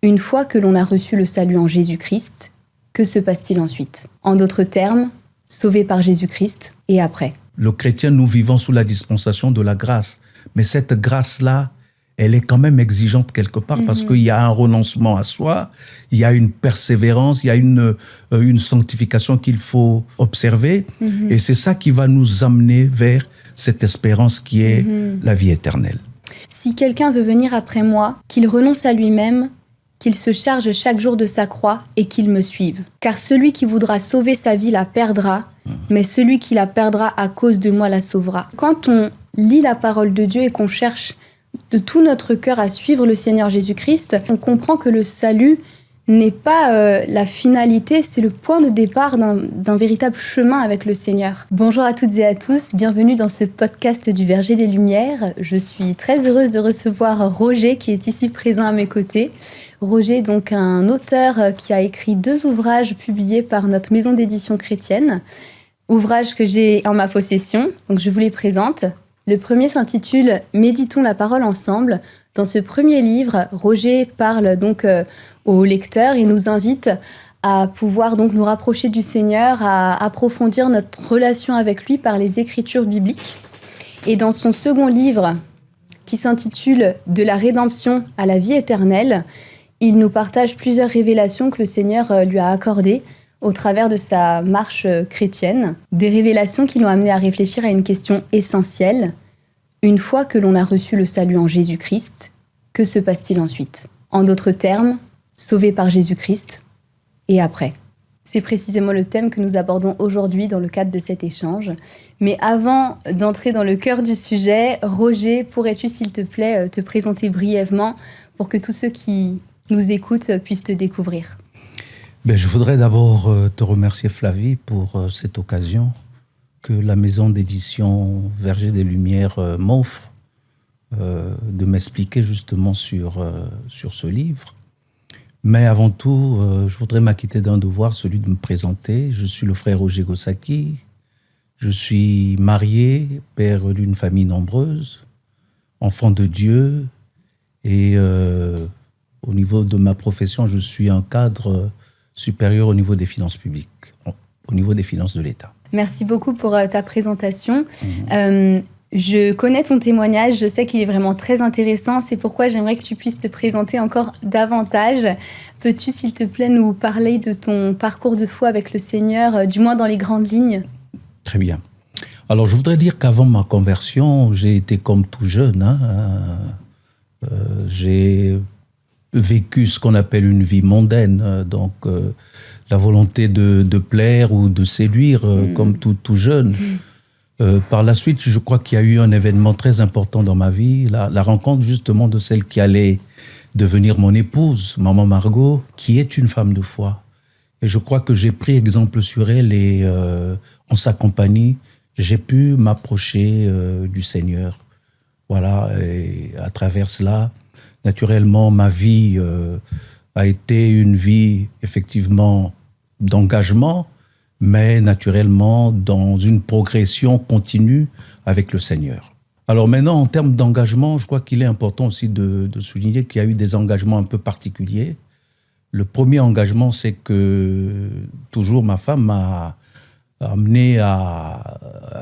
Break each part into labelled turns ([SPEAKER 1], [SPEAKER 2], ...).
[SPEAKER 1] Une fois que l'on a reçu le salut en Jésus-Christ, que se passe-t-il ensuite? En d'autres termes, sauvé par Jésus-Christ et après.
[SPEAKER 2] Le chrétien, nous vivons sous la dispensation de la grâce. Mais cette grâce-là, elle est quand même exigeante quelque part parce qu'il y a un renoncement à soi, il y a une persévérance, il y a une sanctification qu'il faut observer. Et c'est ça qui va nous amener vers cette espérance qui est la vie éternelle.
[SPEAKER 1] Si quelqu'un veut venir après moi, qu'il renonce à lui-même, qu'il se charge chaque jour de sa croix et qu'il me suive. Car celui qui voudra sauver sa vie la perdra, mais celui qui la perdra à cause de moi la sauvera. Quand on lit la parole de Dieu et qu'on cherche de tout notre cœur à suivre le Seigneur Jésus-Christ, on comprend que le salut n'est pas la finalité, c'est le point de départ d'un véritable chemin avec le Seigneur. Bonjour à toutes et à tous, bienvenue dans ce podcast du Verger des Lumières. Je suis très heureuse de recevoir Roger qui est ici présent à mes côtés. Roger, donc un auteur qui a écrit 2 ouvrages publiés par notre maison d'édition chrétienne, ouvrages que j'ai en ma possession, donc je vous les présente. Le premier s'intitule « Méditons la parole ensemble ». Dans ce premier livre, Roger parle donc aux lecteurs et nous invite à pouvoir donc nous rapprocher du Seigneur, à approfondir notre relation avec lui par les Écritures bibliques. Et dans son second livre, qui s'intitule « De la rédemption à la vie éternelle », il nous partage plusieurs révélations que le Seigneur lui a accordées au travers de sa marche chrétienne. Des révélations qui l'ont amené à réfléchir à une question essentielle. Une fois que l'on a reçu le salut en Jésus-Christ, que se passe-t-il ensuite? En d'autres termes, sauvé par Jésus-Christ et après. C'est précisément le thème que nous abordons aujourd'hui dans le cadre de cet échange. Mais avant d'entrer dans le cœur du sujet, Roger, pourrais-tu s'il te plaît te présenter brièvement pour que tous ceux qui nous écoutent puissent te découvrir?
[SPEAKER 2] Je voudrais d'abord te remercier Flavie pour cette occasion que la maison d'édition Verger des Lumières m'offre de m'expliquer justement sur ce livre. Mais avant tout, je voudrais m'acquitter d'un devoir, celui de me présenter. Je suis le frère Roger Gossaki. Je suis marié, père d'une famille nombreuse, enfant de Dieu. Et au niveau de ma profession, je suis un cadre supérieur au niveau des finances publiques, au niveau des finances de l'État.
[SPEAKER 1] Merci beaucoup pour ta présentation. Je connais ton témoignage, je sais qu'il est vraiment très intéressant. C'est pourquoi j'aimerais que tu puisses te présenter encore davantage. Peux-tu, s'il te plaît, nous parler de ton parcours de foi avec le Seigneur, du moins dans les grandes lignes?
[SPEAKER 2] Très bien. Alors, je voudrais dire qu'avant ma conversion, j'ai été comme tout jeune. J'ai vécu ce qu'on appelle une vie mondaine, donc la volonté de plaire ou de séduire, comme tout jeune. Par la suite, je crois qu'il y a eu un événement très important dans ma vie, la rencontre justement de celle qui allait devenir mon épouse, maman Margot, qui est une femme de foi. Et je crois que j'ai pris exemple sur elle et en sa compagnie, j'ai pu m'approcher du Seigneur. Voilà, et à travers cela, naturellement, ma vie a été une vie effectivement d'engagement, mais naturellement dans une progression continue avec le Seigneur. Alors maintenant, en termes d'engagement, je crois qu'il est important aussi de souligner qu'il y a eu des engagements un peu particuliers. Le premier engagement, c'est que toujours ma femme m'a amené à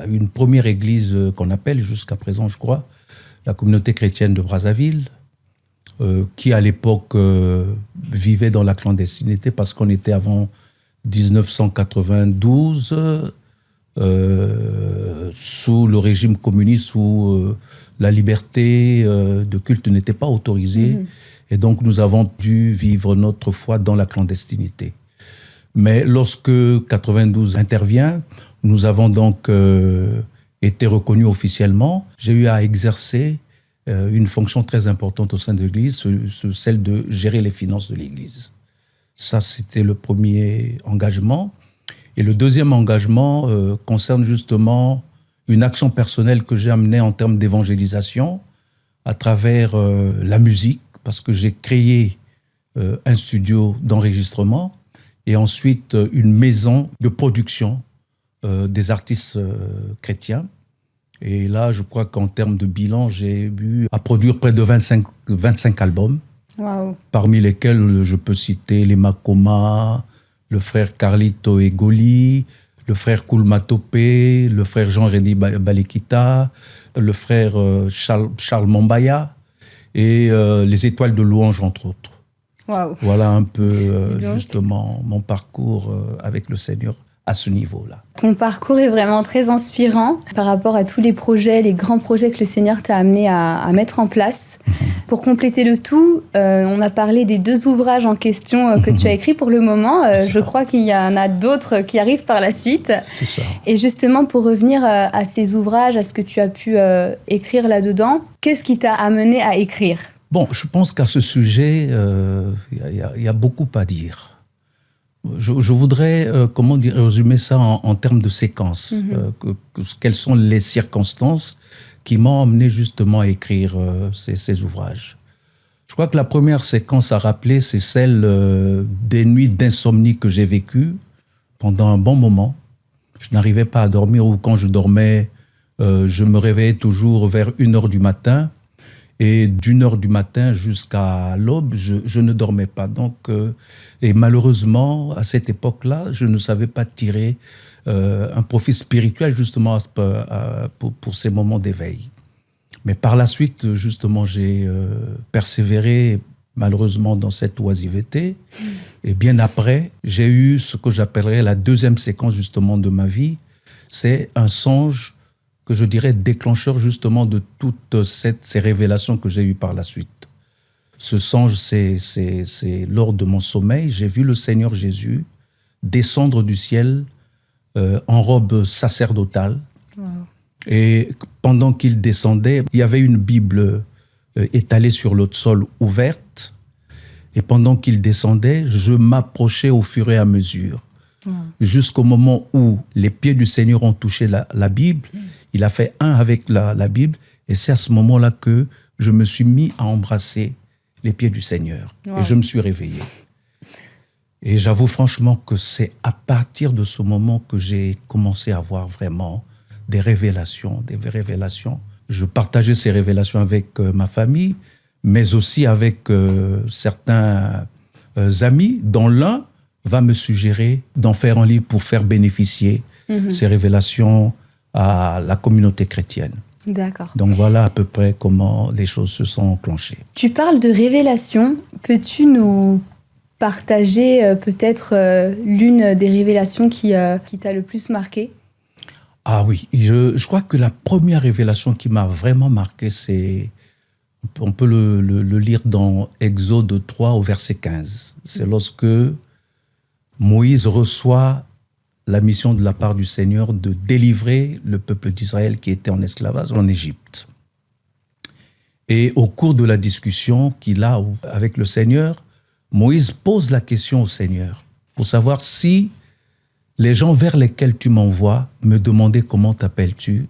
[SPEAKER 2] une première église qu'on appelle jusqu'à présent, je crois, la communauté chrétienne de Brazzaville, qui à l'époque vivait dans la clandestinité parce qu'on était avant 1992 sous le régime communiste où la liberté de culte n'était pas autorisée. Et donc nous avons dû vivre notre foi dans la clandestinité. Mais lorsque 92 intervient, nous avons donc été reconnus officiellement. J'ai eu à exercer une fonction très importante au sein de l'Église, celle de gérer les finances de l'Église. Ça, c'était le premier engagement. Et le deuxième engagement concerne justement une action personnelle que j'ai amenée en termes d'évangélisation à travers la musique, parce que j'ai créé un studio d'enregistrement et ensuite une maison de production des artistes chrétiens. Et là, je crois qu'en termes de bilan, j'ai eu à produire près de 25 albums.
[SPEAKER 1] Waouh.
[SPEAKER 2] parmi lesquels je peux citer les Makoma, le frère Carlito Egoli, le frère Koulmatopé, le frère Jean-Rémy Balekita, le frère Charles Mambaya et les Étoiles de Louange, entre autres.
[SPEAKER 1] Waouh.
[SPEAKER 2] Voilà un peu justement mon parcours avec le Seigneur à ce niveau-là.
[SPEAKER 1] Ton parcours est vraiment très inspirant par rapport à tous les projets, les grands projets que le Seigneur t'a amené à mettre en place. Pour compléter le tout, on a parlé des 2 ouvrages en question que tu as écrits pour le moment. Je crois qu'il y en a d'autres qui arrivent par la suite.
[SPEAKER 2] C'est ça.
[SPEAKER 1] Et justement, pour revenir à ces ouvrages, à ce que tu as pu écrire là-dedans, qu'est-ce qui t'a amené à écrire ?
[SPEAKER 2] Bon, je pense qu'à ce sujet, il y a beaucoup à dire. Je voudrais, résumer ça en termes de séquence. Quelles sont les circonstances qui m'ont amené justement à écrire ces ouvrages. Je crois que la première séquence à rappeler, c'est celle des nuits d'insomnie que j'ai vécues pendant un bon moment. Je n'arrivais pas à dormir, ou quand je dormais, je me réveillais toujours vers 1h du matin. Et d'1h du matin jusqu'à l'aube, je ne dormais pas. Donc, et malheureusement, à cette époque-là, je ne savais pas tirer un profit spirituel justement pour ces moments d'éveil. Mais par la suite, justement, j'ai persévéré malheureusement dans cette oisiveté. Et bien après, j'ai eu ce que j'appellerais la deuxième séquence justement de ma vie. C'est un songe que je dirais déclencheur justement de toutes ces révélations que j'ai eues par la suite. Ce songe, c'est lors de mon sommeil, j'ai vu le Seigneur Jésus descendre du ciel en robe sacerdotale. Wow. Et pendant qu'il descendait, il y avait une Bible étalée sur le sol ouverte. Et pendant qu'il descendait, je m'approchais au fur et à mesure. Jusqu'au moment où les pieds du Seigneur ont touché la Bible. Il a fait un avec la Bible. Et c'est à ce moment-là que je me suis mis à embrasser les pieds du Seigneur. Wow. Et je me suis réveillé. Et j'avoue franchement que c'est à partir de ce moment que j'ai commencé à avoir vraiment des révélations, des vraies révélations. Je partageais ces révélations avec ma famille, mais aussi avec certains amis, dont l'un va me suggérer d'en faire un livre pour faire bénéficier ces révélations à la communauté chrétienne.
[SPEAKER 1] D'accord.
[SPEAKER 2] Donc voilà à peu près comment les choses se sont enclenchées.
[SPEAKER 1] Tu parles de révélations. Peux-tu nous partager peut-être l'une des révélations qui t'a le plus marqué ?
[SPEAKER 2] Ah oui, je crois que la première révélation qui m'a vraiment marqué, c'est, on peut le lire dans Exode 3 au verset 15. C'est lorsque Moïse reçoit la mission de la part du Seigneur de délivrer le peuple d'Israël qui était en esclavage en Égypte. Et au cours de la discussion qu'il a avec le Seigneur, Moïse pose la question au Seigneur pour savoir si les gens vers lesquels tu m'envoies me demandaient comment t'appelles-tu,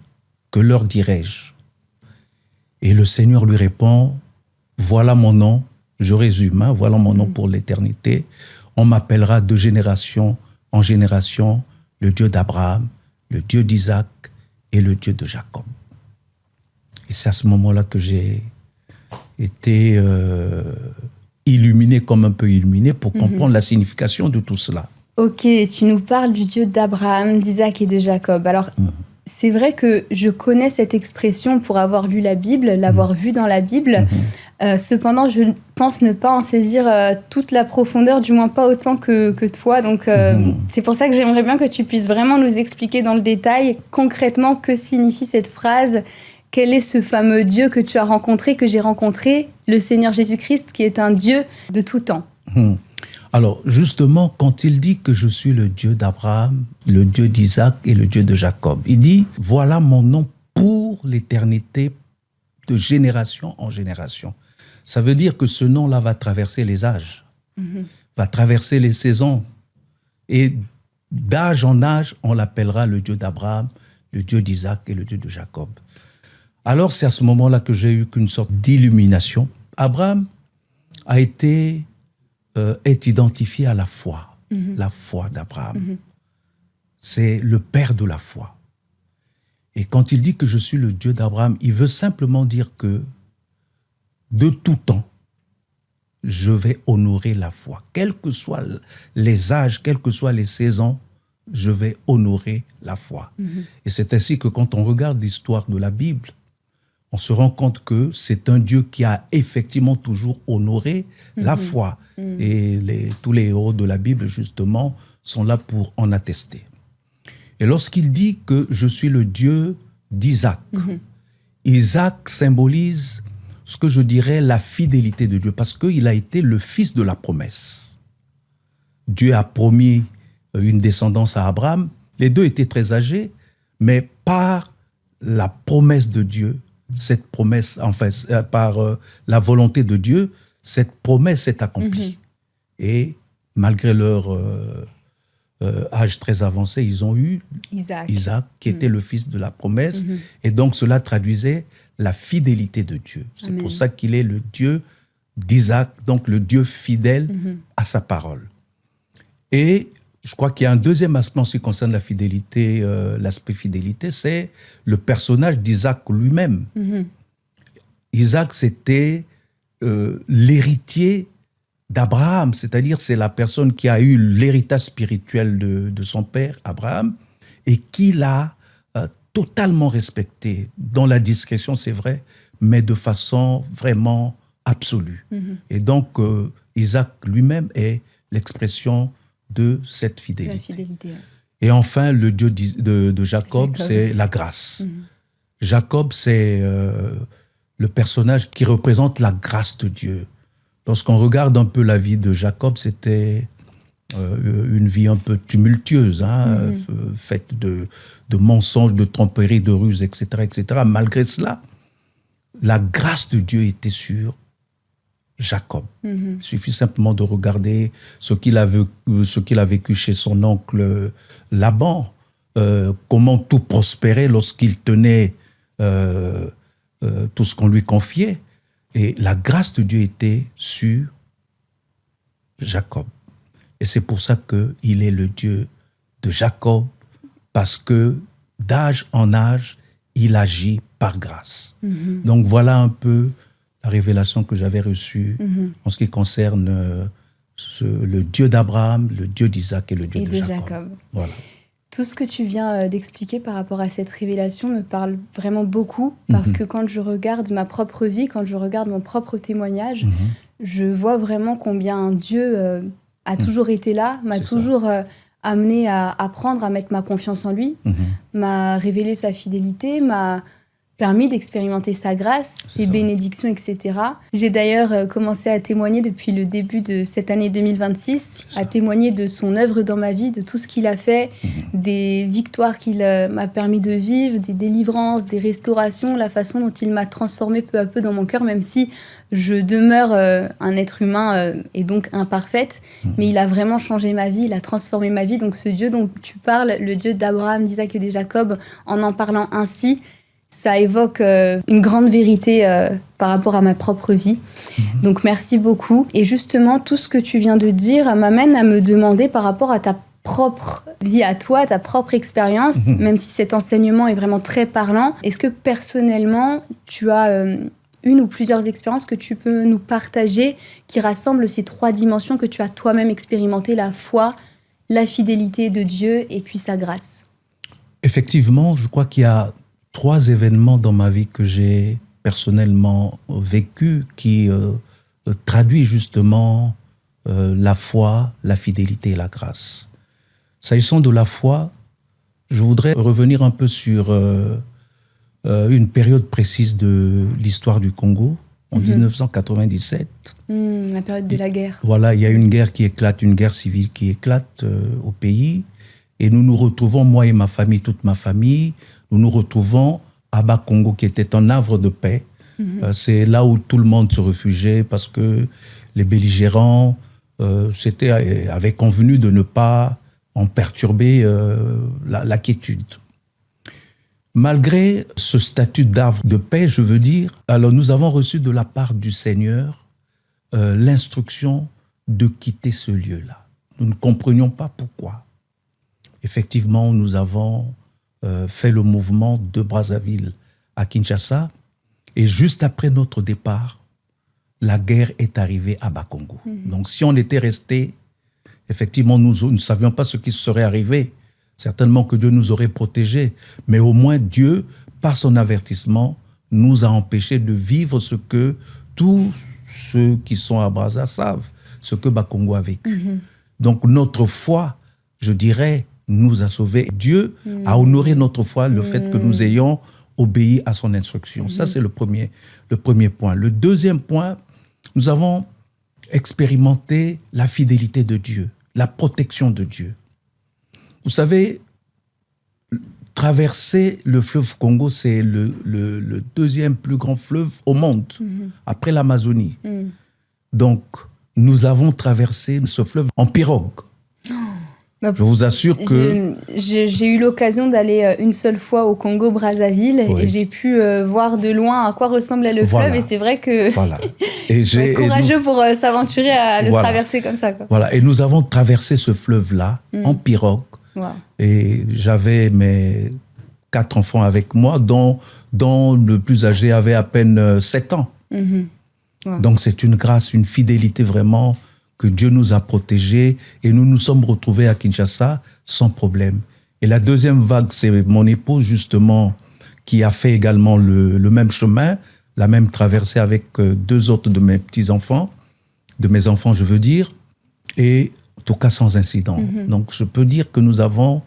[SPEAKER 2] que leur dirais-je? Et le Seigneur lui répond, voilà mon nom, je résume, voilà mon nom pour l'éternité. On m'appellera de génération en génération le Dieu d'Abraham, le Dieu d'Isaac et le Dieu de Jacob. Et c'est à ce moment-là que j'ai été illuminé, comme un peu illuminé, pour comprendre la signification de tout cela.
[SPEAKER 1] Ok, tu nous parles du Dieu d'Abraham, d'Isaac et de Jacob. Alors, c'est vrai que je connais cette expression pour avoir lu la Bible, l'avoir vue dans la Bible. Cependant, je pense ne pas en saisir toute la profondeur, du moins pas autant que toi. Donc, c'est pour ça que j'aimerais bien que tu puisses vraiment nous expliquer dans le détail concrètement que signifie cette phrase. Quel est ce fameux Dieu que tu as rencontré, que j'ai rencontré, le Seigneur Jésus-Christ, qui est un Dieu de tout temps.
[SPEAKER 2] Alors, justement, quand il dit que je suis le Dieu d'Abraham, le Dieu d'Isaac et le Dieu de Jacob, il dit, voilà mon nom pour l'éternité, de génération en génération. Ça veut dire que ce nom-là va traverser les âges, va traverser les saisons. Et d'âge en âge, on l'appellera le Dieu d'Abraham, le Dieu d'Isaac et le Dieu de Jacob. Alors, c'est à ce moment-là que j'ai eu une sorte d'illumination. Abraham est identifié à la foi d'Abraham. C'est le père de la foi. Et quand il dit que je suis le Dieu d'Abraham, il veut simplement dire que de tout temps, je vais honorer la foi. Quels que soient les âges, quelles que soient les saisons, je vais honorer la foi. Et c'est ainsi que quand on regarde l'histoire de la Bible, on se rend compte que c'est un Dieu qui a effectivement toujours honoré la foi. Et tous les héros de la Bible, justement, sont là pour en attester. Et lorsqu'il dit que je suis le Dieu d'Isaac, Isaac symbolise ce que je dirais la fidélité de Dieu, parce qu'il a été le fils de la promesse. Dieu a promis une descendance à Abraham. Les deux étaient très âgés, mais par la promesse de Dieu, cette promesse, enfin, par la volonté de Dieu, cette promesse s'est accomplie. Et malgré leur âge très avancé, ils ont eu Isaac qui était le fils de la promesse. Et donc, cela traduisait la fidélité de Dieu. C'est pour ça qu'il est le Dieu d'Isaac, donc le Dieu fidèle à sa parole. Et je crois qu'il y a un deuxième aspect en ce qui concerne la fidélité, l'aspect fidélité, c'est le personnage d'Isaac lui-même. Isaac, c'était l'héritier d'Abraham, c'est-à-dire c'est la personne qui a eu l'héritage spirituel de son père, Abraham, et qui l'a totalement respecté, dans la discrétion, c'est vrai, mais de façon vraiment absolue. Et donc, Isaac lui-même est l'expression de cette fidélité.
[SPEAKER 1] La fidélité, ouais.
[SPEAKER 2] Et enfin, le Dieu de Jacob, c'est la grâce. Jacob, c'est le personnage qui représente la grâce de Dieu. Lorsqu'on regarde un peu la vie de Jacob, c'était une vie un peu tumultueuse, faite de mensonges, de tromperies, de ruses, etc., etc. Malgré cela, la grâce de Dieu était sur Jacob. Il suffit simplement de regarder ce qu'il a vécu chez son oncle Laban, comment tout prospérait lorsqu'il tenait tout ce qu'on lui confiait. Et la grâce de Dieu était sur Jacob. Et c'est pour ça qu'il est le Dieu de Jacob, parce que d'âge en âge, il agit par grâce. Donc voilà un peu la révélation que j'avais reçue en ce qui concerne le Dieu d'Abraham, le Dieu d'Isaac et le Dieu de Jacob. Voilà.
[SPEAKER 1] Tout ce que tu viens d'expliquer par rapport à cette révélation me parle vraiment beaucoup, parce que quand je regarde ma propre vie, quand je regarde mon propre témoignage, je vois vraiment combien Dieu a toujours été là, m'a toujours amené à apprendre à mettre ma confiance en lui, m'a révélé sa fidélité, m'a permis d'expérimenter sa grâce, ses bénédictions, etc. J'ai d'ailleurs commencé à témoigner depuis le début de cette année 2026, à témoigner de son œuvre dans ma vie, de tout ce qu'il a fait, des victoires qu'il m'a permis de vivre, des délivrances, des restaurations, la façon dont il m'a transformé peu à peu dans mon cœur, même si je demeure un être humain et donc imparfaite, mais il a vraiment changé ma vie, il a transformé ma vie. Donc ce Dieu dont tu parles, le Dieu d'Abraham, d'Isaac et de Jacob, en parlant ainsi, ça évoque une grande vérité par rapport à ma propre vie. Donc merci beaucoup. Et justement, tout ce que tu viens de dire m'amène à me demander par rapport à ta propre vie à toi, ta propre expérience, même si cet enseignement est vraiment très parlant. Est-ce que personnellement, tu as une ou plusieurs expériences que tu peux nous partager qui rassemblent ces trois dimensions que tu as toi-même expérimentées, la foi, la fidélité de Dieu et puis sa grâce?
[SPEAKER 2] Effectivement, je crois qu'il y a 3 événements dans ma vie que j'ai personnellement vécu qui traduisent justement la foi, la fidélité et la grâce. S'agissant de la foi, je voudrais revenir un peu sur une période précise de l'histoire du Congo, en 1997.
[SPEAKER 1] La période de la guerre.
[SPEAKER 2] Voilà, il y a une guerre qui éclate, une guerre civile qui éclate au pays. Et nous nous retrouvons, moi et ma famille, toute ma famille, nous nous retrouvons à Bas-Congo, qui était un havre de paix. C'est là où tout le monde se réfugiait parce que les belligérants avaient convenu de ne pas en perturber la quiétude. Malgré ce statut d'havre de paix, je veux dire, alors nous avons reçu de la part du Seigneur l'instruction de quitter ce lieu-là. Nous ne comprenions pas pourquoi. Effectivement, nous avons fait le mouvement de Brazzaville à Kinshasa. Et juste après notre départ, la guerre est arrivée à Bakongo. Donc si on était resté, effectivement, nous ne savions pas ce qui serait arrivé. Certainement que Dieu nous aurait protégés. Mais au moins Dieu, par son avertissement, nous a empêchés de vivre ce que tous ceux qui sont à Brazza savent, ce que Bakongo a vécu. Donc notre foi, je dirais, nous a sauvés. Dieu a honoré notre foi, le fait que nous ayons obéi à son instruction. Ça, c'est le premier point. Le deuxième point, nous avons expérimenté la fidélité de Dieu, la protection de Dieu. Vous savez, traverser le fleuve Congo, c'est le deuxième plus grand fleuve au monde, après l'Amazonie. Donc, nous avons traversé ce fleuve en pirogue. Je vous assure que...
[SPEAKER 1] J'ai eu l'occasion d'aller une seule fois au Congo-Brazzaville et j'ai pu voir de loin à quoi ressemblait le fleuve et c'est vrai que
[SPEAKER 2] et
[SPEAKER 1] j'ai courageux pour s'aventurer à le traverser comme ça. Quoi.
[SPEAKER 2] Voilà, et nous avons traversé ce fleuve-là en pirogue et j'avais mes 4 enfants avec moi dont le plus âgé avait à peine 7 ans. Donc c'est une grâce, une fidélité vraiment que Dieu nous a protégés et nous nous sommes retrouvés à Kinshasa sans problème. Et la deuxième vague, c'est mon épouse justement qui a fait également le même chemin, la même traversée avec 2 autres de mes petits-enfants, de mes enfants je veux dire, et en tout cas sans incident. Donc je peux dire que nous avons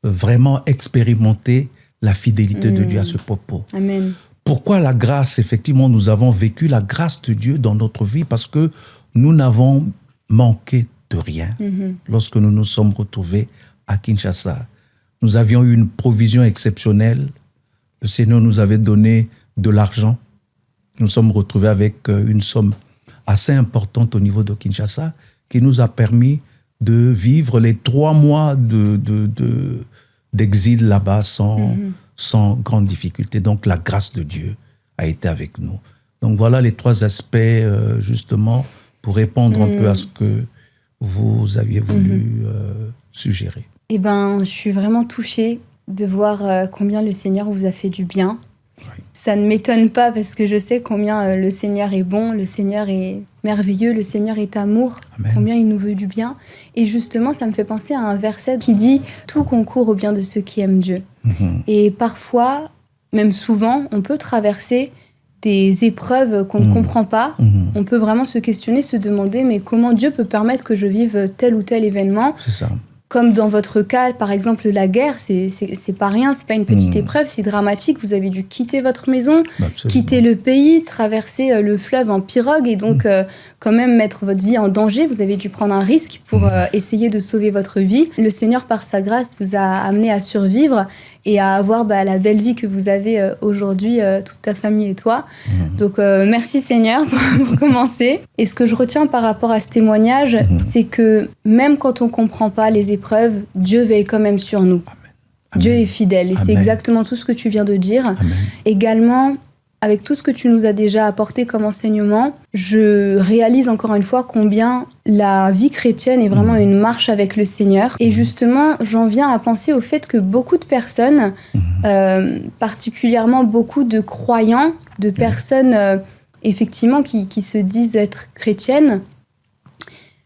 [SPEAKER 2] vraiment expérimenté la fidélité de Dieu à ce propos.
[SPEAKER 1] Amen.
[SPEAKER 2] Pourquoi la grâce? Effectivement, nous avons vécu la grâce de Dieu dans notre vie parce que nous n'avons manqué de rien lorsque nous nous sommes retrouvés à Kinshasa. Nous avions eu une provision exceptionnelle. Le Seigneur nous avait donné de l'argent. Nous sommes retrouvés avec une somme assez importante au niveau de Kinshasa qui nous a permis de vivre les 3 mois d'exil là-bas sans grande difficulté. Donc la grâce de Dieu a été avec nous. Donc voilà les 3 aspects justement pour répondre un peu à ce que vous aviez voulu suggérer.
[SPEAKER 1] Eh bien, je suis vraiment touchée de voir combien le Seigneur vous a fait du bien. Oui. Ça ne m'étonne pas parce que je sais combien le Seigneur est bon, le Seigneur est merveilleux, le Seigneur est amour, Amen. Combien il nous veut du bien. Et justement, ça me fait penser à un verset qui dit « Tout concourt au bien de ceux qui aiment Dieu ». Et parfois, même souvent, on peut traverser des épreuves qu'on ne comprend pas, on peut vraiment se questionner, se demander mais comment Dieu peut permettre que je vive tel ou tel événement.
[SPEAKER 2] C'est ça.
[SPEAKER 1] Comme dans votre cas, par exemple, la guerre, c'est pas rien, c'est pas une petite épreuve, c'est dramatique. Vous avez dû quitter votre maison, quitter le pays, traverser le fleuve en pirogue et donc quand même mettre votre vie en danger. Vous avez dû prendre un risque pour essayer de sauver votre vie. Le Seigneur, par sa grâce, vous a amené à survivre et à avoir la belle vie que vous avez aujourd'hui, toute ta famille et toi. Donc, merci Seigneur pour commencer. Et ce que je retiens par rapport à ce témoignage, c'est que même quand on ne comprend pas les épreuves, Dieu veille quand même sur nous. Amen. Dieu est fidèle. Et c'est exactement tout ce que tu viens de dire. Amen. Également, avec tout ce que tu nous as déjà apporté comme enseignement, je réalise encore une fois combien la vie chrétienne est vraiment une marche avec le Seigneur. Et justement, j'en viens à penser au fait que beaucoup de personnes, particulièrement beaucoup de croyants, de personnes effectivement qui se disent être chrétiennes,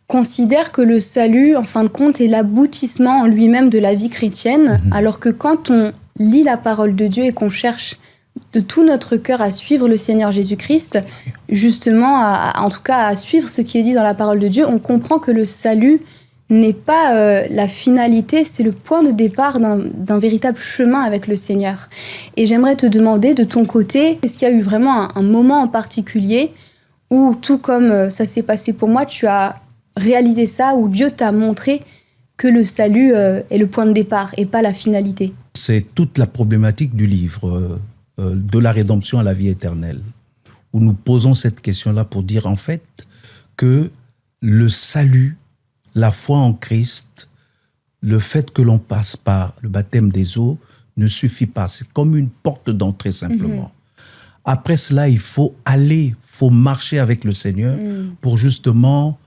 [SPEAKER 1] considèrent que le salut, en fin de compte, est l'aboutissement en lui-même de la vie chrétienne, alors que quand on lit la parole de Dieu et qu'on cherche de tout notre cœur à suivre le Seigneur Jésus-Christ, justement, en tout cas à suivre ce qui est dit dans la parole de Dieu, on comprend que le salut n'est pas la finalité, c'est le point de départ d'un véritable chemin avec le Seigneur. Et j'aimerais te demander, de ton côté, est-ce qu'il y a eu vraiment un moment en particulier où, tout comme ça s'est passé pour moi, tu as réalisé ça, où Dieu t'a montré que le salut est le point de départ et pas la finalité?
[SPEAKER 2] C'est toute la problématique du livre de la rédemption à la vie éternelle, où nous posons cette question-là pour dire en fait que le salut, la foi en Christ, le fait que l'on passe par le baptême des eaux ne suffit pas. C'est comme une porte d'entrée simplement. Après cela, il faut faut marcher avec le Seigneur pour justement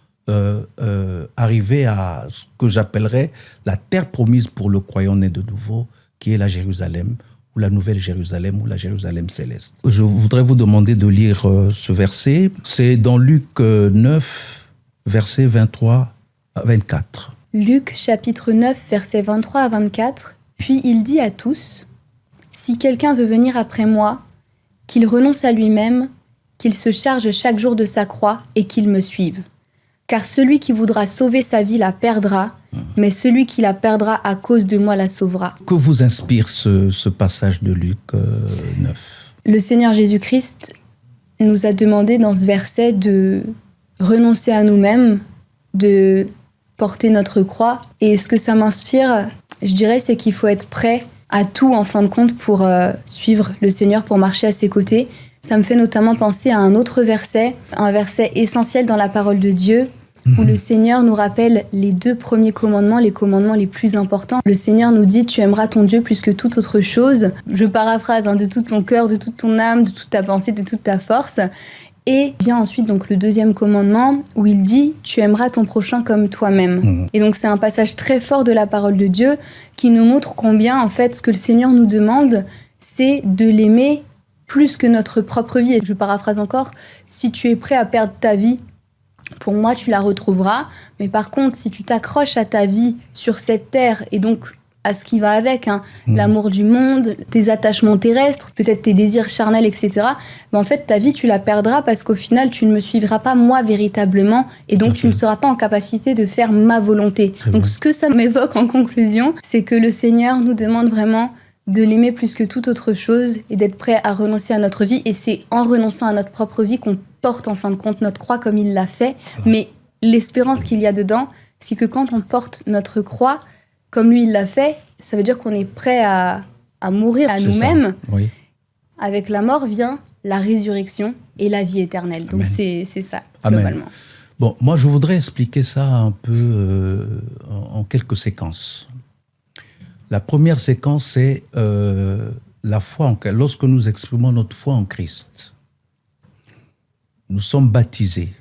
[SPEAKER 2] arriver à ce que j'appellerais la terre promise pour le croyant né de nouveau, qui est la Jérusalem, ou la Nouvelle Jérusalem ou la Jérusalem céleste. Je voudrais vous demander de lire ce verset. C'est dans Luc 9, versets 23 à 24.
[SPEAKER 1] Luc chapitre 9, versets 23 à 24. Puis il dit à tous, « Si quelqu'un veut venir après moi, qu'il renonce à lui-même, qu'il se charge chaque jour de sa croix et qu'il me suive. Car celui qui voudra sauver sa vie la perdra, mais celui qui la perdra à cause de moi la sauvera. »
[SPEAKER 2] Que vous inspire ce passage de Luc 9 ?
[SPEAKER 1] Le Seigneur Jésus-Christ nous a demandé dans ce verset de renoncer à nous-mêmes, de porter notre croix. Et ce que ça m'inspire, je dirais, c'est qu'il faut être prêt à tout en fin de compte pour suivre le Seigneur, pour marcher à ses côtés. Ça me fait notamment penser à un autre verset, un verset essentiel dans la parole de Dieu, où le Seigneur nous rappelle les 2 premiers commandements, les commandements les plus importants. Le Seigneur nous dit « Tu aimeras ton Dieu plus que toute autre chose ». Je paraphrase, de tout ton cœur, de toute ton âme, de toute ta pensée, de toute ta force. Et vient ensuite donc le 2e commandement où il dit « Tu aimeras ton prochain comme toi-même ». Et donc c'est un passage très fort de la parole de Dieu qui nous montre combien en fait ce que le Seigneur nous demande, c'est de l'aimer plus que notre propre vie. Et je paraphrase encore, si tu es prêt à perdre ta vie, pour moi, tu la retrouveras. Mais par contre, si tu t'accroches à ta vie sur cette terre et donc à ce qui va avec, l'amour du monde, tes attachements terrestres, peut-être tes désirs charnels, etc., mais en fait, ta vie, tu la perdras parce qu'au final, tu ne me suivras pas moi véritablement et donc tu ne seras pas en capacité de faire ma volonté. Donc, ce que ça m'évoque en conclusion, c'est que le Seigneur nous demande vraiment de l'aimer plus que toute autre chose et d'être prêt à renoncer à notre vie. Et c'est en renonçant à notre propre vie qu'on porte en fin de compte notre croix comme il l'a fait. Mais l'espérance qu'il y a dedans, c'est que quand on porte notre croix comme lui il l'a fait, ça veut dire qu'on est prêt à mourir à nous-mêmes.
[SPEAKER 2] Oui.
[SPEAKER 1] Avec la mort vient la résurrection et la vie éternelle. Donc c'est ça, globalement.
[SPEAKER 2] Amen. Bon, moi je voudrais expliquer ça un peu en quelques séquences. La première séquence, c'est la foi lorsque nous exprimons notre foi en Christ. Nous sommes baptisés.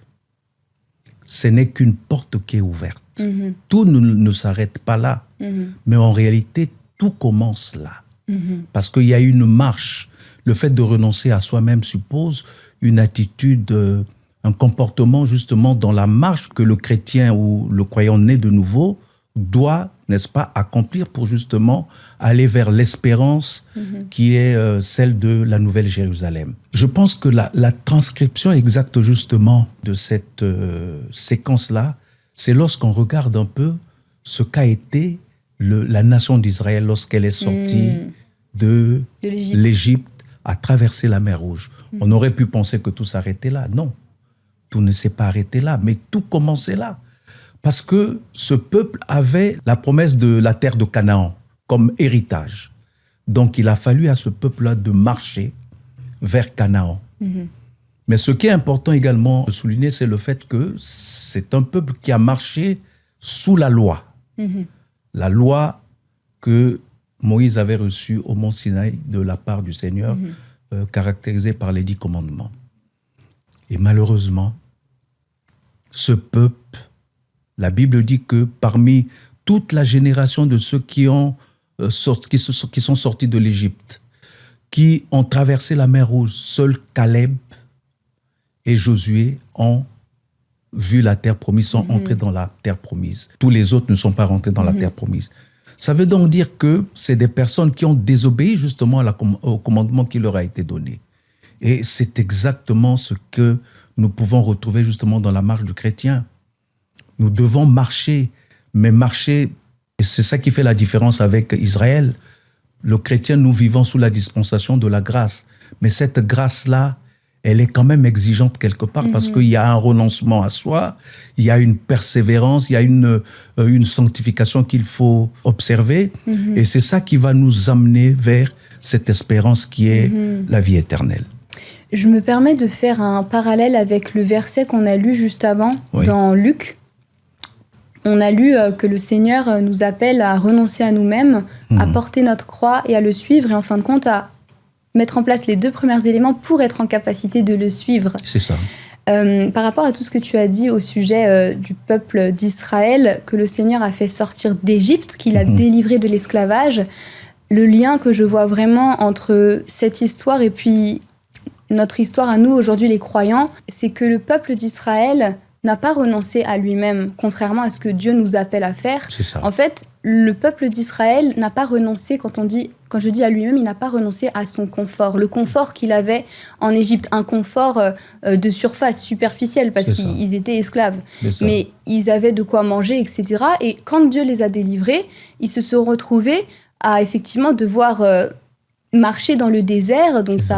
[SPEAKER 2] Ce n'est qu'une porte qui est ouverte. Tout ne s'arrête pas là. Mais en réalité, tout commence là. Parce qu'il y a une marche. Le fait de renoncer à soi-même suppose une attitude, un comportement justement dans la marche que le chrétien ou le croyant né de nouveau doit, n'est-ce pas, accomplir pour justement aller vers l'espérance qui est celle de la Nouvelle Jérusalem. Je pense que la transcription exacte justement de cette séquence-là, c'est lorsqu'on regarde un peu ce qu'a été la nation d'Israël lorsqu'elle est sortie de l'Égypte, a traversé la mer Rouge. On aurait pu penser que tout s'arrêtait là. Non, tout ne s'est pas arrêté là, mais tout commençait là. Parce que ce peuple avait la promesse de la terre de Canaan comme héritage. Donc il a fallu à ce peuple-là de marcher vers Canaan. Mais ce qui est important également de souligner, c'est le fait que c'est un peuple qui a marché sous la loi. La loi que Moïse avait reçue au mont Sinaï de la part du Seigneur, caractérisée par les 10 commandements. Et malheureusement, ce peuple, la Bible dit que parmi toute la génération de ceux qui sont sortis de l'Égypte, qui ont traversé la mer Rouge, seuls Caleb et Josué ont vu la terre promise, sont entrés dans la terre promise. Tous les autres ne sont pas rentrés dans la terre promise. Ça veut donc dire que c'est des personnes qui ont désobéi justement au commandement qui leur a été donné. Et c'est exactement ce que nous pouvons retrouver justement dans la marche du chrétien. Nous devons marcher, mais marcher, et c'est ça qui fait la différence avec Israël. Le chrétien, nous vivons sous la dispensation de la grâce. Mais cette grâce-là, elle est quand même exigeante quelque part parce qu'il y a un renoncement à soi, il y a une persévérance, il y a une sanctification qu'il faut observer. Et c'est ça qui va nous amener vers cette espérance qui est la vie éternelle.
[SPEAKER 1] Je me permets de faire un parallèle avec le verset qu'on a lu juste avant dans Luc. On a lu que le Seigneur nous appelle à renoncer à nous-mêmes, à porter notre croix et à le suivre, et en fin de compte à mettre en place les 2 premiers éléments pour être en capacité de le suivre.
[SPEAKER 2] C'est ça.
[SPEAKER 1] Par rapport à tout ce que tu as dit au sujet du peuple d'Israël, que le Seigneur a fait sortir d'Égypte, qu'il a délivré de l'esclavage, le lien que je vois vraiment entre cette histoire et puis notre histoire à nous, aujourd'hui les croyants, c'est que le peuple d'Israël n'a pas renoncé à lui-même, contrairement à ce que Dieu nous appelle à faire.
[SPEAKER 2] C'est ça.
[SPEAKER 1] En fait, le peuple d'Israël n'a pas renoncé, quand je dis à lui-même, il n'a pas renoncé à son confort. Le confort qu'il avait en Égypte, un confort de surface, superficiel, parce qu'ils étaient esclaves. Mais ils avaient de quoi manger, etc. Et quand Dieu les a délivrés, ils se sont retrouvés à effectivement devoir marcher dans le désert, donc ce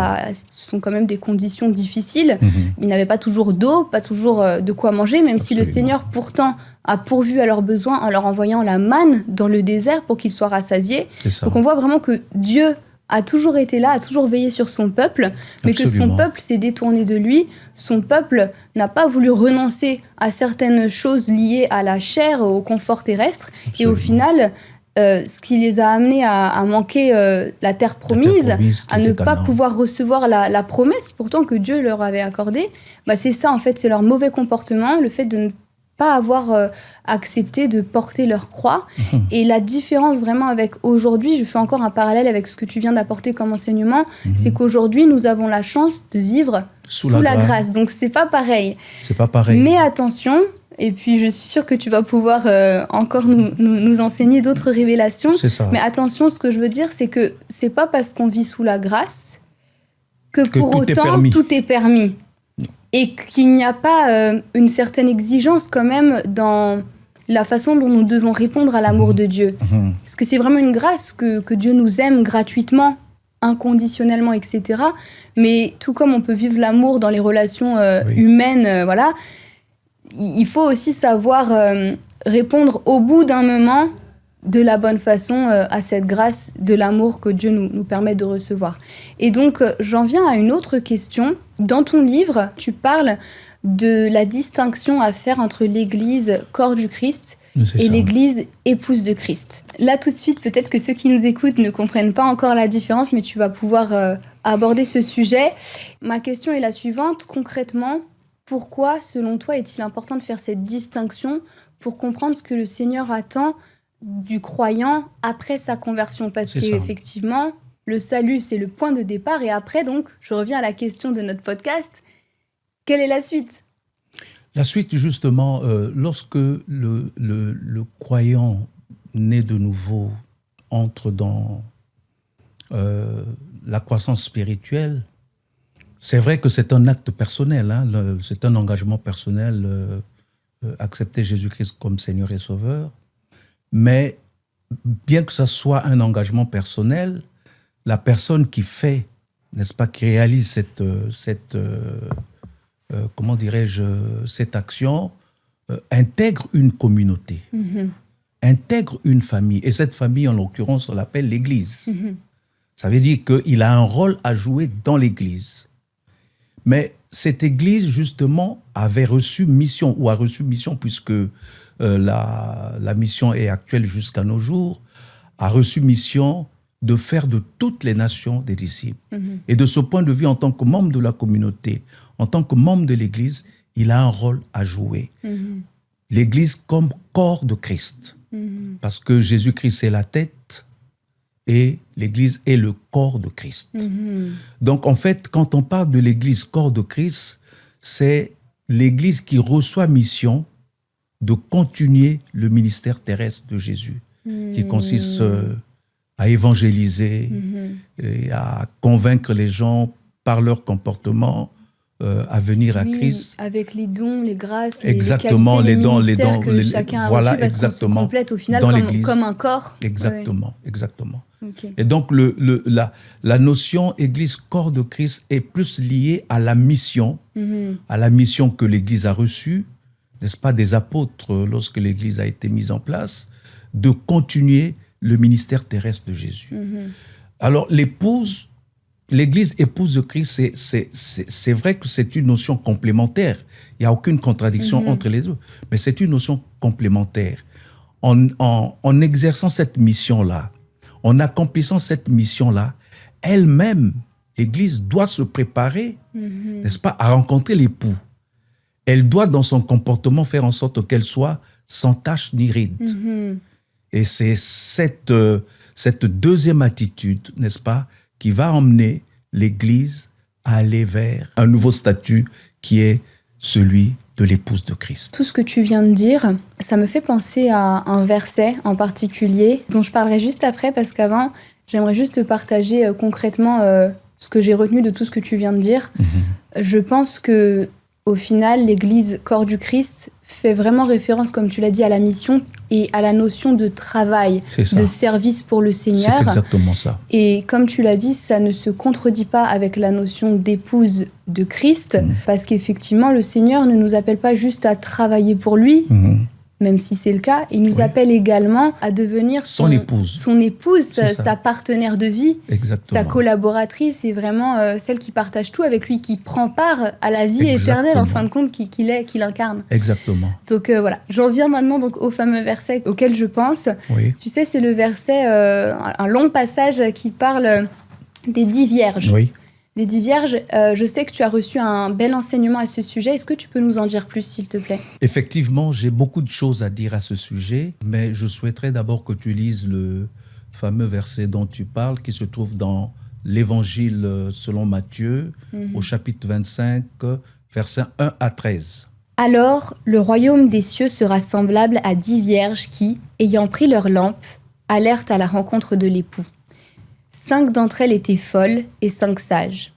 [SPEAKER 1] sont quand même des conditions difficiles. Ils n'avaient pas toujours d'eau, pas toujours de quoi manger, même si le Seigneur pourtant a pourvu à leurs besoins en leur envoyant la manne dans le désert pour qu'ils soient rassasiés. Donc on voit vraiment que Dieu a toujours été là, a toujours veillé sur son peuple, mais que son peuple s'est détourné de lui. Son peuple n'a pas voulu renoncer à certaines choses liées à la chair, au confort terrestre, et au final ce qui les a amenés à manquer la terre promise, à ne pas pouvoir recevoir la promesse pourtant que Dieu leur avait accordée, c'est ça en fait, c'est leur mauvais comportement, le fait de ne pas avoir accepté de porter leur croix. Et la différence vraiment avec aujourd'hui, je fais encore un parallèle avec ce que tu viens d'apporter comme enseignement, c'est qu'aujourd'hui nous avons la chance de vivre sous la grâce, donc c'est pas pareil.
[SPEAKER 2] C'est pas pareil.
[SPEAKER 1] Mais attention, et puis je suis sûre que tu vas pouvoir encore nous enseigner d'autres révélations.
[SPEAKER 2] C'est ça.
[SPEAKER 1] Mais attention, ce que je veux dire, c'est que c'est pas parce qu'on vit sous la grâce que pour autant tout est permis. Et qu'il n'y a pas une certaine exigence quand même dans la façon dont nous devons répondre à l'amour de Dieu. Parce que c'est vraiment une grâce que Dieu nous aime gratuitement, inconditionnellement, etc. Mais tout comme on peut vivre l'amour dans les relations humaines, voilà, il faut aussi savoir répondre au bout d'un moment de la bonne façon à cette grâce de l'amour que Dieu nous permet de recevoir. Et donc, j'en viens à une autre question. Dans ton livre, tu parles de la distinction à faire entre l'Église, corps du Christ, et l'Église, épouse de Christ. Là, tout de suite, peut-être que ceux qui nous écoutent ne comprennent pas encore la différence, mais tu vas pouvoir aborder ce sujet. Ma question est la suivante. Concrètement, pourquoi, selon toi, est-il important de faire cette distinction pour comprendre ce que le Seigneur attend du croyant après sa conversion? Parce qu'effectivement, le salut, c'est le point de départ. Et après, donc, je reviens à la question de notre podcast. Quelle est la suite?
[SPEAKER 2] La suite, justement, lorsque le croyant né de nouveau entre dans la croissance spirituelle, c'est vrai que c'est un acte personnel, c'est un engagement personnel, accepter Jésus-Christ comme Seigneur et Sauveur. Mais bien que ça soit un engagement personnel, la personne qui fait, n'est-ce pas, qui réalise cette action, intègre une communauté, intègre une famille. Et cette famille, en l'occurrence, on l'appelle l'Église. Ça veut dire qu'il a un rôle à jouer dans l'Église. Mais cette Église, justement, avait reçu mission, ou a reçu mission, puisque la mission est actuelle jusqu'à nos jours, a reçu mission de faire de toutes les nations des disciples. Et de ce point de vue, en tant que membre de la communauté, en tant que membre de l'Église, il a un rôle à jouer. L'Église comme corps de Christ. Parce que Jésus-Christ est la tête et l'Église est le corps de Christ. Donc, en fait, quand on parle de l'Église corps de Christ, c'est l'Église qui reçoit mission de continuer le ministère terrestre de Jésus, qui consiste à évangéliser et à convaincre les gens par leur comportement à venir à Christ.
[SPEAKER 1] Avec les dons, les grâces,
[SPEAKER 2] exactement,
[SPEAKER 1] les
[SPEAKER 2] dons,
[SPEAKER 1] que chacun a reçu, parce qu'on se complète au final comme un corps.
[SPEAKER 2] Exactement, exactement. Okay. Et donc, la notion Église, corps de Christ est plus liée à la mission que l'Église a reçue, n'est-ce pas, des apôtres lorsque l'Église a été mise en place, de continuer le ministère terrestre de Jésus. Alors, l'Église épouse de Christ, c'est vrai que c'est une notion complémentaire. Il n'y a aucune contradiction entre les deux, mais c'est une notion complémentaire. En exerçant cette mission-là, en accomplissant cette mission-là, elle-même, l'Église doit se préparer, n'est-ce pas, à rencontrer l'époux. Elle doit, dans son comportement, faire en sorte qu'elle soit sans tache ni ride. Et c'est cette deuxième attitude, n'est-ce pas, qui va emmener l'Église à aller vers un nouveau statut qui est celui de l'épouse de Christ.
[SPEAKER 1] Tout ce que tu viens de dire, ça me fait penser à un verset en particulier dont je parlerai juste après parce qu'avant, j'aimerais juste te partager concrètement ce que j'ai retenu de tout ce que tu viens de dire. Je pense que au final, l'Église, corps du Christ, fait vraiment référence, comme tu l'as dit, à la mission et à la notion de travail, de service pour le Seigneur.
[SPEAKER 2] C'est exactement ça.
[SPEAKER 1] Et comme tu l'as dit, ça ne se contredit pas avec la notion d'épouse de Christ, parce qu'effectivement, le Seigneur ne nous appelle pas juste à travailler pour lui, même si c'est le cas, il nous appelle également à devenir son épouse, sa partenaire de vie, sa collaboratrice et vraiment celle qui partage tout avec lui, qui prend part à la vie éternelle en fin de compte qu'il incarne.
[SPEAKER 2] Exactement.
[SPEAKER 1] Donc voilà, j'en viens maintenant donc au fameux verset auquel je pense.
[SPEAKER 2] Oui.
[SPEAKER 1] Tu sais, c'est le verset, un long passage qui parle des 10 vierges.
[SPEAKER 2] Oui.
[SPEAKER 1] Des 10 vierges, je sais que tu as reçu un bel enseignement à ce sujet. Est-ce que tu peux nous en dire plus, s'il te plaît ?
[SPEAKER 2] Effectivement, j'ai beaucoup de choses à dire à ce sujet, mais je souhaiterais d'abord que tu lises le fameux verset dont tu parles, qui se trouve dans l'Évangile selon Matthieu, au chapitre 25, versets 1 à 13.
[SPEAKER 1] Alors, le royaume des cieux sera semblable à 10 vierges qui, ayant pris leur lampe, allèrent à la rencontre de l'époux. 5 d'entre elles étaient folles et 5 sages.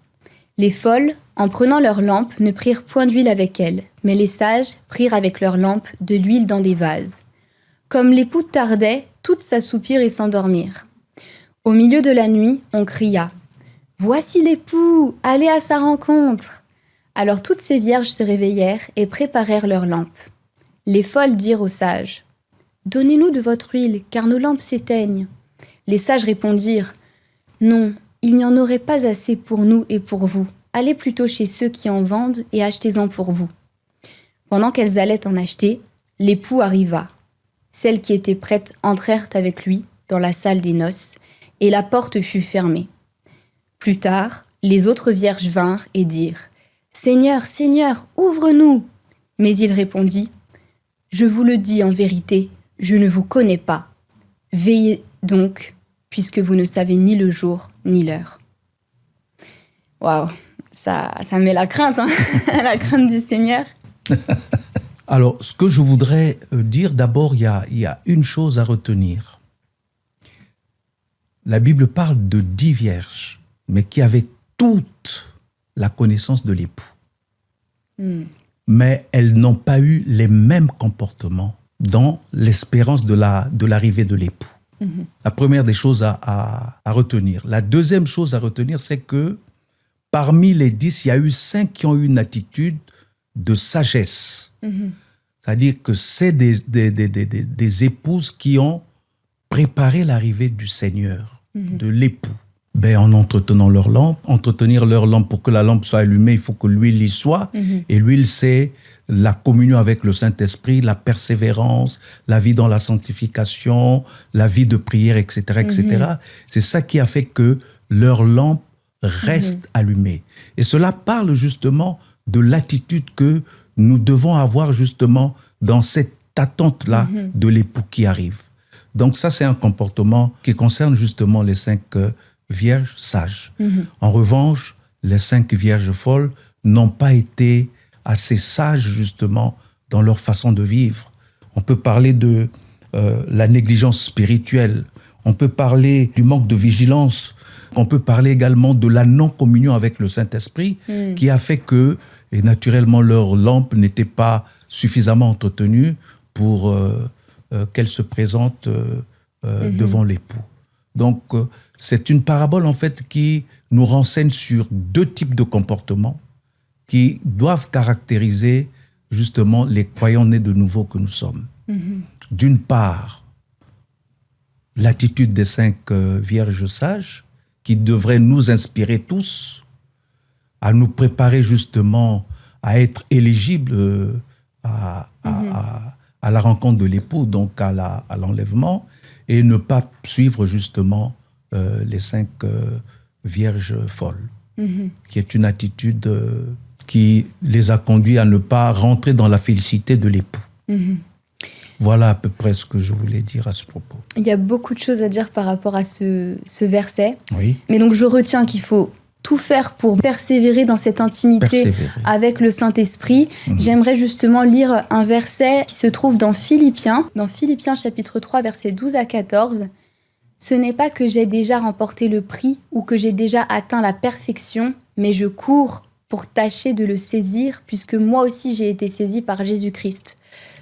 [SPEAKER 1] Les folles, en prenant leur lampe, ne prirent point d'huile avec elles, mais les sages prirent avec leur lampe de l'huile dans des vases. Comme l'époux tardait, toutes s'assoupirent et s'endormirent. Au milieu de la nuit, on cria « Voici l'époux, allez à sa rencontre !» Alors toutes ces vierges se réveillèrent et préparèrent leurs lampes. Les folles dirent aux sages « Donnez-nous de votre huile, car nos lampes s'éteignent. » Les sages répondirent « Non, il n'y en aurait pas assez pour nous et pour vous. Allez plutôt chez ceux qui en vendent et achetez-en pour vous. » Pendant qu'elles allaient en acheter, l'époux arriva. Celles qui étaient prêtes entrèrent avec lui dans la salle des noces, et la porte fut fermée. Plus tard, les autres vierges vinrent et dirent « Seigneur, Seigneur, ouvre-nous !» Mais il répondit « Je vous le dis en vérité, je ne vous connais pas. Veillez donc, puisque vous ne savez ni le jour ni l'heure. » Waouh, ça met la crainte, hein la crainte du Seigneur.
[SPEAKER 2] Alors, ce que je voudrais dire, d'abord, il y a une chose à retenir. La Bible parle de 10 vierges, mais qui avaient toute la connaissance de l'époux. Mais elles n'ont pas eu les mêmes comportements dans l'espérance de l'arrivée de l'époux. La première des choses à retenir. La deuxième chose à retenir, c'est que parmi les 10, il y a eu 5 qui ont eu une attitude de sagesse. C'est-à-dire que c'est des épouses qui ont préparé l'arrivée du Seigneur, de l'époux. En entretenant leur lampe. Entretenir leur lampe, pour que la lampe soit allumée, il faut que l'huile y soit. Et l'huile, c'est la communion avec le Saint-Esprit, la persévérance, la vie dans la sanctification, la vie de prière, etc., etc. C'est ça qui a fait que leur lampe reste allumée. Et cela parle justement de l'attitude que nous devons avoir justement dans cette attente-là de l'époux qui arrive. Donc ça, c'est un comportement qui concerne justement les 5 vierges sages. En revanche, les 5 vierges folles n'ont pas été assez sages justement dans leur façon de vivre. On peut parler de la négligence spirituelle, on peut parler du manque de vigilance, on peut parler également de la non-communion avec le Saint-Esprit qui a fait que, et naturellement, leur lampe n'était pas suffisamment entretenue pour qu'elle se présente devant l'époux. Donc, c'est une parabole en fait qui nous renseigne sur 2 types de comportements qui doivent caractériser justement les croyants nés de nouveau que nous sommes. D'une part, l'attitude des 5 vierges sages qui devrait nous inspirer tous à nous préparer justement à être éligibles à la rencontre de l'époux, donc à l'enlèvement, et ne pas suivre justement les 5 vierges folles, qui est une attitude qui les a conduits à ne pas rentrer dans la félicité de l'époux. Voilà à peu près ce que je voulais dire à ce propos.
[SPEAKER 1] Il y a beaucoup de choses à dire par rapport à ce verset.
[SPEAKER 2] Oui.
[SPEAKER 1] Mais donc je retiens qu'il faut tout faire pour persévérer dans cette intimité avec le Saint-Esprit. J'aimerais justement lire un verset qui se trouve dans Philippiens chapitre 3, versets 12 à 14. « Ce n'est pas que j'ai déjà remporté le prix ou que j'ai déjà atteint la perfection, mais je cours pour tâcher de le saisir, puisque moi aussi j'ai été saisi par Jésus-Christ.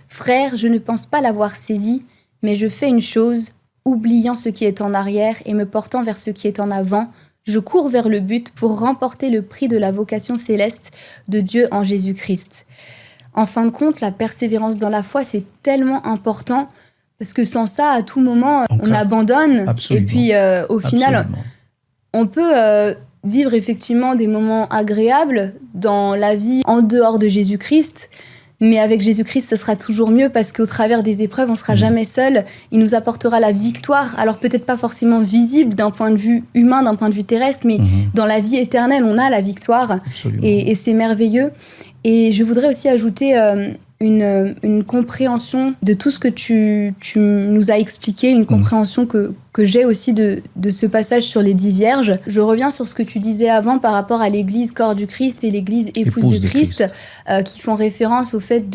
[SPEAKER 1] Frère, je ne pense pas l'avoir saisi, mais je fais une chose, oubliant ce qui est en arrière et me portant vers ce qui est en avant, je cours vers le but pour remporter le prix de la vocation céleste de Dieu en Jésus-Christ. » En fin de compte, la persévérance dans la foi, c'est tellement important parce que sans ça, à tout moment, on abandonne.
[SPEAKER 2] Absolument.
[SPEAKER 1] Et puis, au final, on peut vivre effectivement des moments agréables dans la vie en dehors de Jésus-Christ. Mais avec Jésus-Christ, ce sera toujours mieux parce qu'au travers des épreuves, on ne sera jamais seul. Il nous apportera la victoire. Alors peut-être pas forcément visible d'un point de vue humain, d'un point de vue terrestre, mais dans la vie éternelle, on a la victoire. Et c'est merveilleux. Et je voudrais aussi ajouter une compréhension de tout ce que tu nous as expliqué, une compréhension que j'ai aussi de ce passage sur les 10 vierges. Je reviens sur ce que tu disais avant par rapport à l'église corps du Christ et l'église épouse de Christ. Qui font référence au fait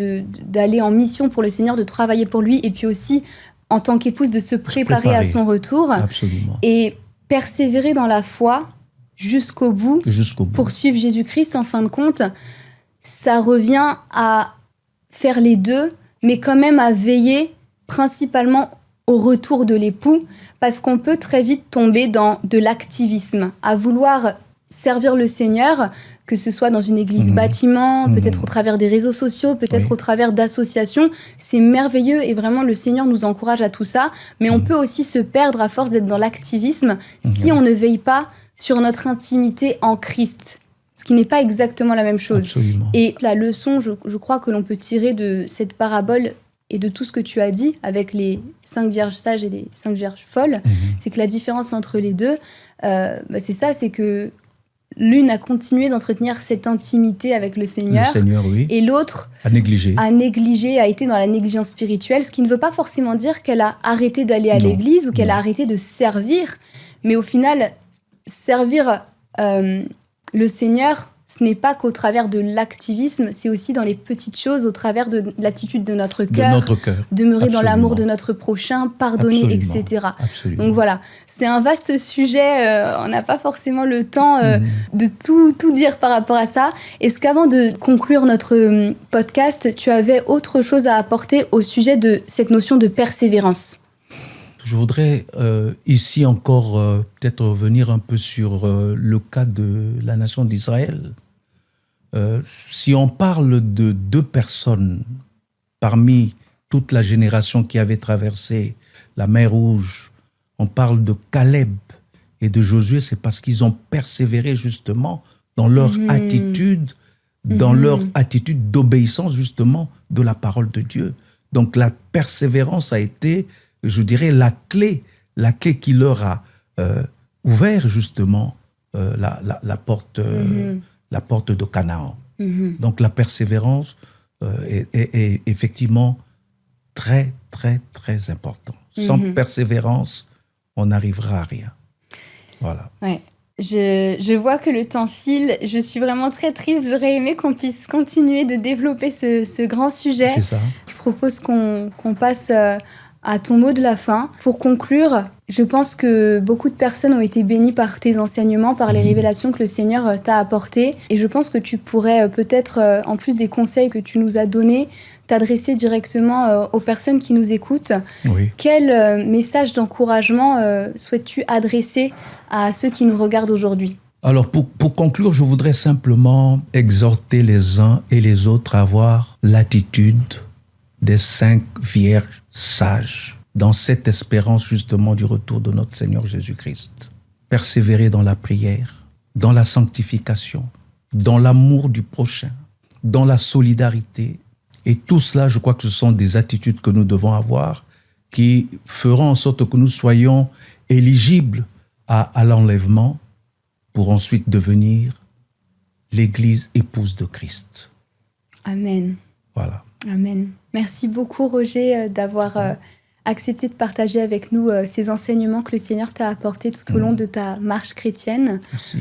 [SPEAKER 1] d'aller en mission pour le Seigneur, de travailler pour lui, et puis aussi, en tant qu'épouse, de se préparer à son retour.
[SPEAKER 2] Absolument.
[SPEAKER 1] Et persévérer dans la foi jusqu'au bout. Pour suivre Jésus-Christ, en fin de compte, ça revient à faire les deux, mais quand même à veiller principalement au retour de l'époux, parce qu'on peut très vite tomber dans de l'activisme, à vouloir servir le Seigneur, que ce soit dans une église bâtiment, peut-être au travers des réseaux sociaux, peut-être au travers d'associations. C'est merveilleux et vraiment le Seigneur nous encourage à tout ça, mais on peut aussi se perdre à force d'être dans l'activisme si on ne veille pas sur notre intimité en Christ. Ce qui n'est pas exactement la même chose.
[SPEAKER 2] Absolument.
[SPEAKER 1] Et la leçon, je crois que l'on peut tirer de cette parabole et de tout ce que tu as dit avec les 5 vierges sages et les 5 vierges folles, c'est que la différence entre les deux, c'est ça, c'est que l'une a continué d'entretenir cette intimité avec le Seigneur,
[SPEAKER 2] oui.
[SPEAKER 1] Et l'autre a négligé, a été dans la négligence spirituelle, ce qui ne veut pas forcément dire qu'elle a arrêté d'aller à l'église ou qu'elle a arrêté de servir, mais au final, servir le Seigneur, ce n'est pas qu'au travers de l'activisme, c'est aussi dans les petites choses, au travers de l'attitude de notre cœur, demeurer dans l'amour de notre prochain, pardonner, etc. Donc voilà, c'est un vaste sujet, on n'a pas forcément le temps de tout dire par rapport à ça. Est-ce qu'avant de conclure notre podcast, tu avais autre chose à apporter au sujet de cette notion de persévérance ?
[SPEAKER 2] Je voudrais ici encore peut-être revenir un peu sur le cas de la nation d'Israël. Si on parle de 2 personnes parmi toute la génération qui avait traversé la mer Rouge, on parle de Caleb et de Josué, c'est parce qu'ils ont persévéré justement dans leur attitude, dans leur attitude d'obéissance justement de la parole de Dieu. Donc la persévérance a été, je dirais, la clé qui leur a ouvert justement la porte de Canaan. Donc la persévérance est effectivement très, très, très importante. Sans persévérance, on n'arrivera à rien. Voilà.
[SPEAKER 1] Ouais. Je vois que le temps file. Je suis vraiment très triste. J'aurais aimé qu'on puisse continuer de développer ce grand sujet.
[SPEAKER 2] C'est ça.
[SPEAKER 1] Je propose qu'on passe à ton mot de la fin. Pour conclure, je pense que beaucoup de personnes ont été bénies par tes enseignements, par les révélations que le Seigneur t'a apportées. Et je pense que tu pourrais peut-être, en plus des conseils que tu nous as donnés, t'adresser directement aux personnes qui nous écoutent.
[SPEAKER 2] Oui.
[SPEAKER 1] Quel message d'encouragement souhaites-tu adresser à ceux qui nous regardent aujourd'hui ?
[SPEAKER 2] Alors, pour conclure, je voudrais simplement exhorter les uns et les autres à avoir l'attitude des 5 vierges sages, dans cette espérance justement du retour de notre Seigneur Jésus-Christ. Persévérer dans la prière, dans la sanctification, dans l'amour du prochain, dans la solidarité. Et tout cela, je crois que ce sont des attitudes que nous devons avoir qui feront en sorte que nous soyons éligibles à l'enlèvement pour ensuite devenir l'Église épouse de Christ.
[SPEAKER 1] Amen.
[SPEAKER 2] Voilà.
[SPEAKER 1] Amen. Merci beaucoup, Roger, d'avoir accepté de partager avec nous ces enseignements que le Seigneur t'a apportés tout au long de ta marche chrétienne.
[SPEAKER 2] Merci.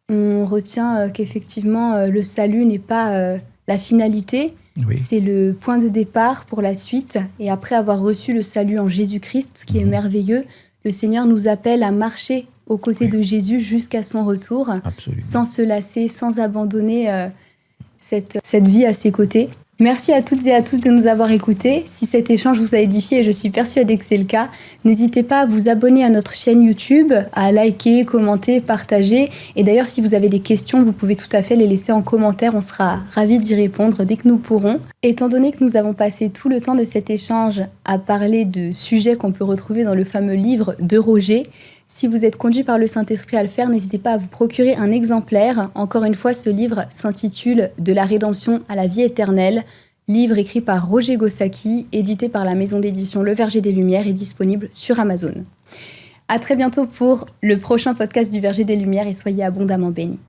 [SPEAKER 1] On retient qu'effectivement, le salut n'est pas la finalité,
[SPEAKER 2] Oui.
[SPEAKER 1] c'est le point de départ pour la suite. Et après avoir reçu le salut en Jésus-Christ, ce qui est merveilleux, le Seigneur nous appelle à marcher aux côtés de Jésus jusqu'à son retour,
[SPEAKER 2] Absolument.
[SPEAKER 1] sans se lasser, sans abandonner cette vie à ses côtés. Merci à toutes et à tous de nous avoir écoutés. Si cet échange vous a édifié, et je suis persuadée que c'est le cas, n'hésitez pas à vous abonner à notre chaîne YouTube, à liker, commenter, partager. Et d'ailleurs, si vous avez des questions, vous pouvez tout à fait les laisser en commentaire. On sera ravis d'y répondre dès que nous pourrons. Étant donné que nous avons passé tout le temps de cet échange à parler de sujets qu'on peut retrouver dans le fameux livre de Roger, si vous êtes conduit par le Saint-Esprit à le faire, n'hésitez pas à vous procurer un exemplaire. Encore une fois, ce livre s'intitule « De la rédemption à la vie éternelle », livre écrit par Roger Gossaki, édité par la maison d'édition Le Verger des Lumières et disponible sur Amazon. À très bientôt pour le prochain podcast du Verger des Lumières et soyez abondamment bénis.